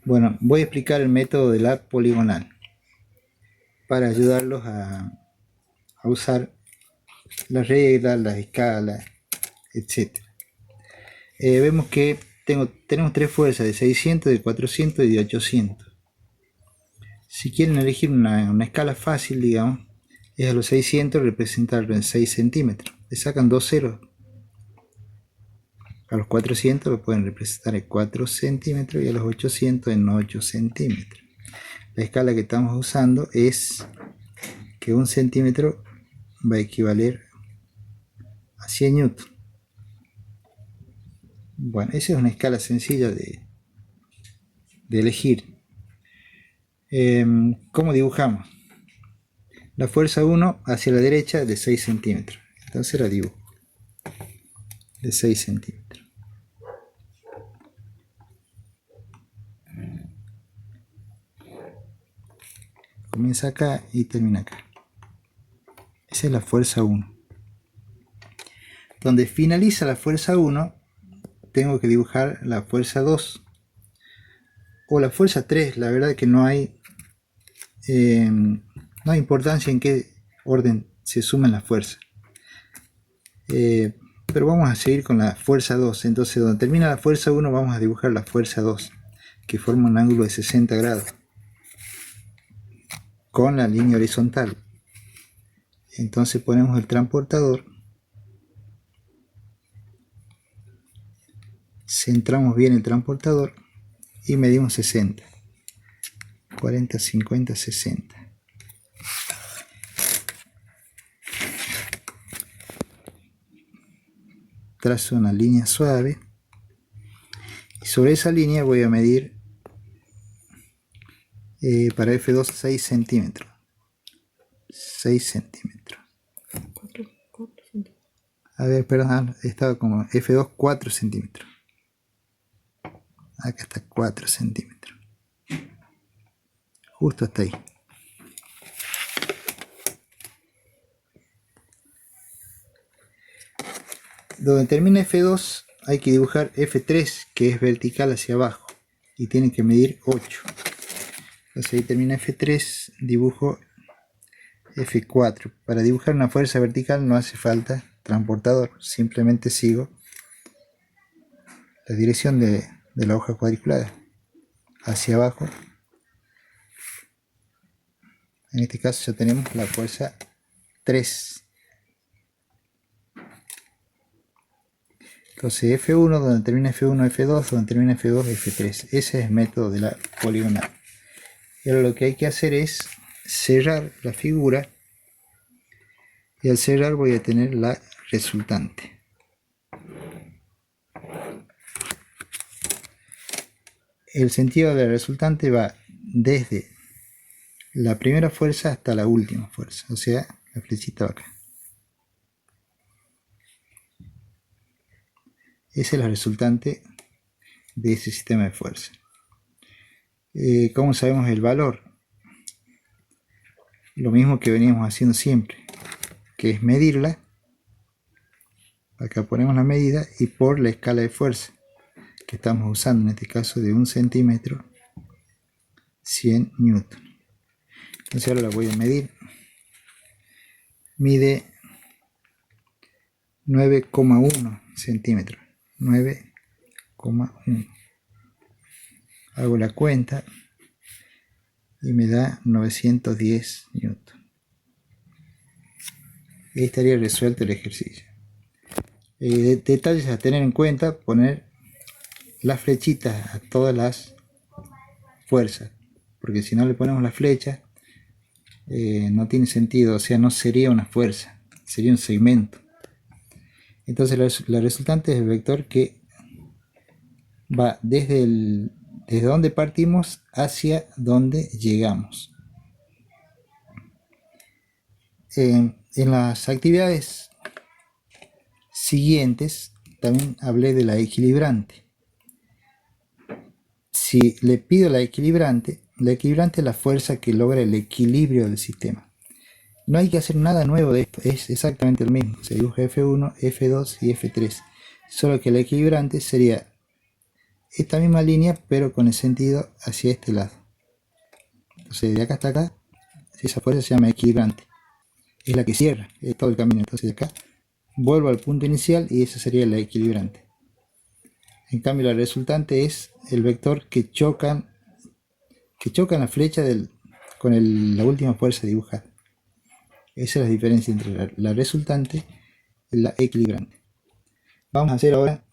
Bueno, voy a explicar el método de la poligonal para ayudarlos a usar las reglas, las escalas, etc. Vemos que tenemos tres fuerzas de 600, de 400 y de 800. Si quieren elegir una escala fácil, digamos, es a los 600 representarlo en 6 centímetros. Le sacan dos ceros. A los 400 lo pueden representar en 4 centímetros y a los 800 en 8 centímetros. La escala que estamos usando es que 1 centímetro va a equivaler a 100 newton. Bueno, esa es una escala sencilla de elegir. ¿Cómo dibujamos? La fuerza 1 hacia la derecha de 6 centímetros. Entonces la dibujo de 6 centímetros. Comienza acá y termina acá. Esa es la fuerza 1. Donde finaliza la fuerza 1, tengo que dibujar la fuerza 2 o la fuerza 3. La verdad que no hay importancia en qué orden se suman las fuerzas. Pero vamos a seguir con la fuerza 2. Entonces, donde termina la fuerza 1, vamos a dibujar la fuerza 2, que forma un ángulo de 60 grados con la línea horizontal. Entonces ponemos el transportador, centramos bien el transportador y medimos 60, 40, 50, 60. Trazo una línea suave y sobre esa línea voy a medir para F2 6 centímetros. 6 centímetros. A ver, perdón, estaba como F2 4 centímetros. Acá está 4 centímetros. Justo hasta ahí. Donde termina F2 hay que dibujar F3, que es vertical hacia abajo, y tiene que medir 8. Entonces ahí termina F3, dibujo F4. Para dibujar una fuerza vertical no hace falta transportador, simplemente sigo la dirección de la hoja cuadriculada hacia abajo. En este caso ya tenemos la fuerza 3. Entonces F1, donde termina F1, F2, donde termina F2, F3. Ese es el método de la poligonal. Y ahora lo que hay que hacer es cerrar la figura, y al cerrar voy a tener la resultante. El sentido de la resultante va desde la primera fuerza hasta la última fuerza, o sea, la flechita va acá. Esa es la resultante de ese sistema de fuerza. ¿Cómo sabemos el valor? Lo mismo que veníamos haciendo siempre, que es medirla. Acá ponemos la medida y por la escala de fuerza que estamos usando, en este caso de 1 centímetro, 100 newton. Entonces ahora la voy a medir. Mide 9,1 centímetros. 9,1. Hago la cuenta y me da 910 newton. Ahí estaría resuelto el ejercicio. Detalles a tener en cuenta: poner las flechitas a todas las fuerzas, porque si no le ponemos la flecha no tiene sentido, o sea, no sería una fuerza, sería un segmento. Entonces la resultante es el vector que va desde donde partimos hacia donde llegamos. En las actividades siguientes también hablé de la equilibrante. Si le pido la equilibrante es la fuerza que logra el equilibrio del sistema. No hay que hacer nada nuevo de esto, es exactamente lo mismo. Se dibuja F1, F2 y F3. Solo que la equilibrante sería esta misma línea, pero con el sentido hacia este lado. Entonces de acá hasta acá, esa fuerza se llama equilibrante. Es la que cierra todo el camino. Entonces de acá vuelvo al punto inicial y esa sería la equilibrante. En cambio la resultante es el vector que chocan la flecha con la última fuerza dibujada. Esa es la diferencia entre la resultante y la equilibrante. Vamos a hacer ahora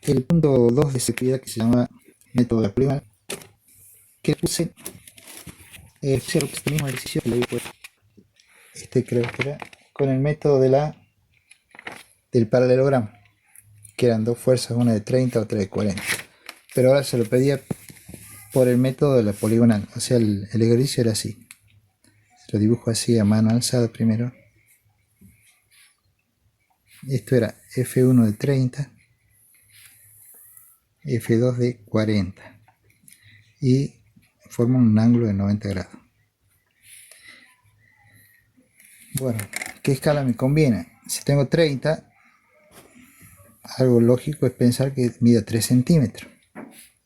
el punto 2 de esa actividad, que se llama método de la poligonal, que puse este mismo ejercicio que le había puesto. Creo que era con el método del paralelogramo, que eran dos fuerzas, una de 30, otra de 40. Pero ahora se lo pedía por el método de la poligonal. O sea, el ejercicio era así. Lo dibujo así a mano alzada primero. Esto era F1 de 30, F2 de 40 y forma un ángulo de 90 grados. Bueno, ¿qué escala me conviene? Si tengo 30, algo lógico es pensar que mida 3 centímetros.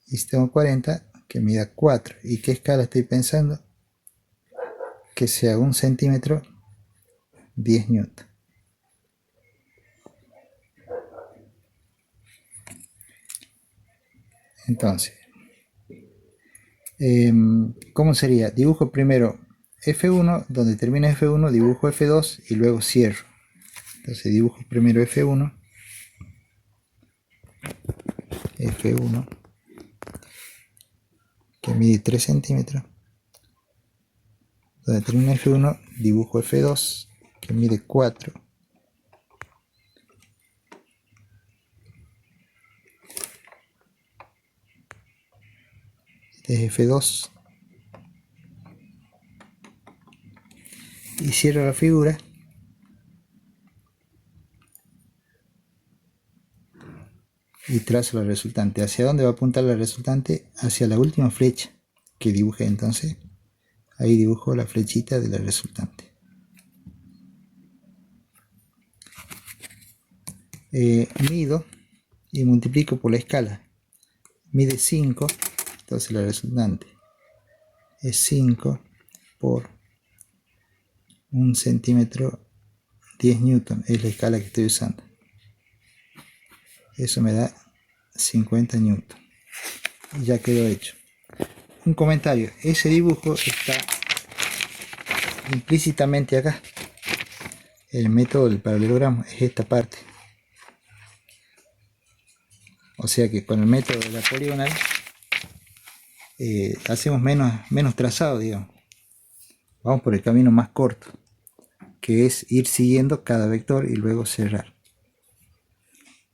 Y si tengo 40, que mida 4. ¿Y qué escala estoy pensando? Que sea 1 centímetro, 10 newton. Entonces, ¿cómo sería? Dibujo primero F1, donde termina F1 dibujo F2 y luego cierro. Entonces dibujo primero F1, que mide 3 centímetros. Donde termina F1 dibujo F2, que mide 4. Este es F2. Y cierro la figura. Y trazo la resultante. ¿Hacia dónde va a apuntar la resultante? Hacia la última flecha que dibujé. Entonces ahí dibujo la flechita de la resultante. Mido y multiplico por la escala. Mide 5, entonces la resultante es 5 por 1 centímetro, 10 newton, es la escala que estoy usando. Eso me da 50 newton. Y ya quedó hecho. Un comentario: ese dibujo está implícitamente acá. El método del paralelogramo es esta parte. O sea que con el método de la poligonal hacemos menos trazado, digamos. Vamos por el camino más corto, que es ir siguiendo cada vector y luego cerrar.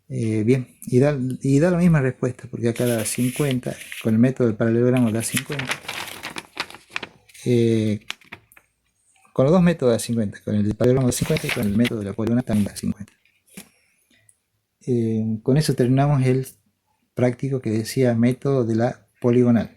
Bien, y da la misma respuesta, porque acá da 50, con el método del paralelogramo da 50. Con los dos métodos da 50, con el del paralelogramo da 50 y con el método de la poligonal también da 50. Con eso terminamos el práctico que decía método de la poligonal.